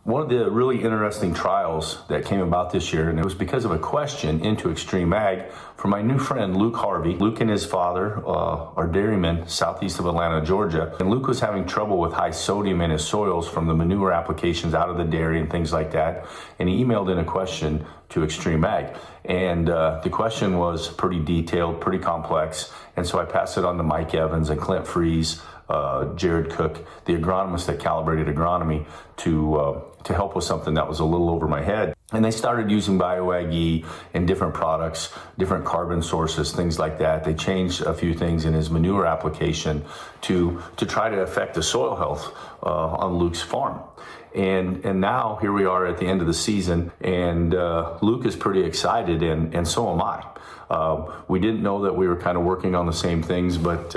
One of the really interesting trials that came about this year, and it was because of a question into XtremeAg from my new friend, Luke Harvey. Luke and his father are dairymen southeast of Atlanta, Georgia. And Luke was having trouble with high sodium in his soils from the manure applications out of the dairy and things like that. And he emailed in a question to XtremeAg. And the question was pretty detailed, pretty complex. And so I passed it on to Mike Evans and Clint Freeze, Jared Cook, the agronomist that calibrated agronomy, to help with something that was a little over my head. And they started using BioAg in different products, different carbon sources, things like that. They changed a few things in his manure application to try to affect the soil health on Luke's farm. And now here we are at the end of the season, and Luke is pretty excited, and so am I. We didn't know that we were kind of working on the same things, but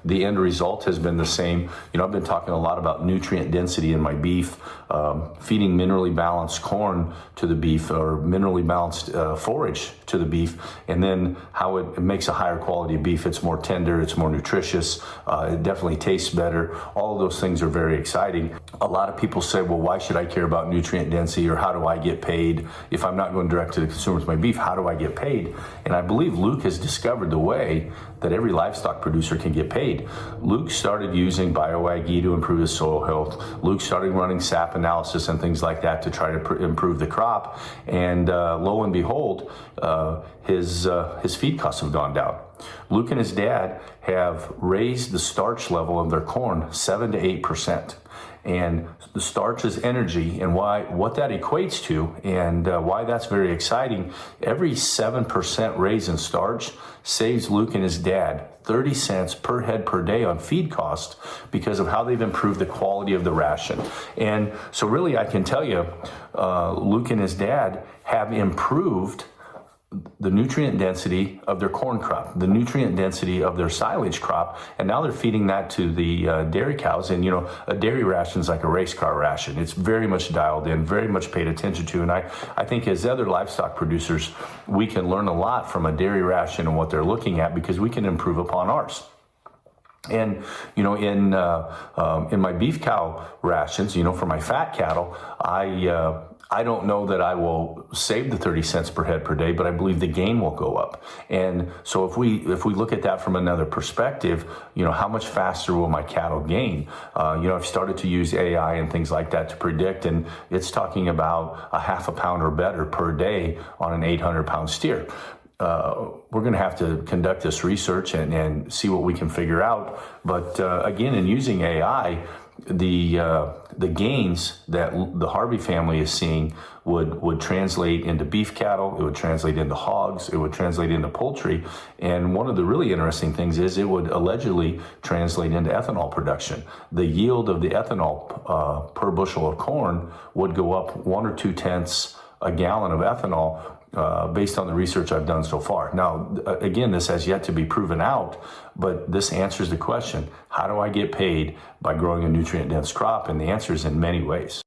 the end result has been the same. You know, I've been talking a lot about nutrient density in my beef, feeding minerally balanced corn to the beef, or minerally balanced forage to the beef, and then how it makes a higher quality beef. It's more tender, it's more nutritious, it definitely tastes better. All of those things are very exciting. A lot of people say, well, why should I care about nutrient density, or how do I get paid? If I'm not going direct to the consumer with my beef, how do I get paid? And I believe Luke has discovered the way that every livestock producer can get paid. Luke started using BioAg to improve his soil health. Luke started running sap analysis and things like that to try to improve the crop. And lo and behold, his feed costs have gone down. Luke and his dad have raised the starch level of their corn 7 to 8%. And the starch is energy, and what that equates to, and why that's very exciting. Every 7% raise in starch saves Luke and his dad 30 cents per head per day on feed cost, because of how they've improved the quality of the ration. And so really I can tell you, Luke and his dad have improved the nutrient density of their corn crop, the nutrient density of their silage crop, and now they're feeding that to the dairy cows. And you know, a dairy ration is like a race car ration. It's very much dialed in, very much paid attention to. And I think as other livestock producers, we can learn a lot from a dairy ration and what they're looking at, because we can improve upon ours. And you know, in my beef cow rations, you know, for my fat cattle, I don't know that I will save the 30 cents per head per day, but I believe the gain will go up. And so if we look at that from another perspective, you know, how much faster will my cattle gain? You know, I've started to use AI and things like that to predict, and it's talking about a half a pound or better per day on an 800-pound steer. We're going to have to conduct this research and see what we can figure out. But again, in using AI, the gains that the Harvey family is seeing would translate into beef cattle, it would translate into hogs, it would translate into poultry. And one of the really interesting things is it would allegedly translate into ethanol production. The yield of the ethanol per bushel of corn would go up 1 or 2 tenths a gallon of ethanol, based on the research I've done so far. Now, again, this has yet to be proven out, but this answers the question, how do I get paid by growing a nutrient-dense crop? And the answer is in many ways.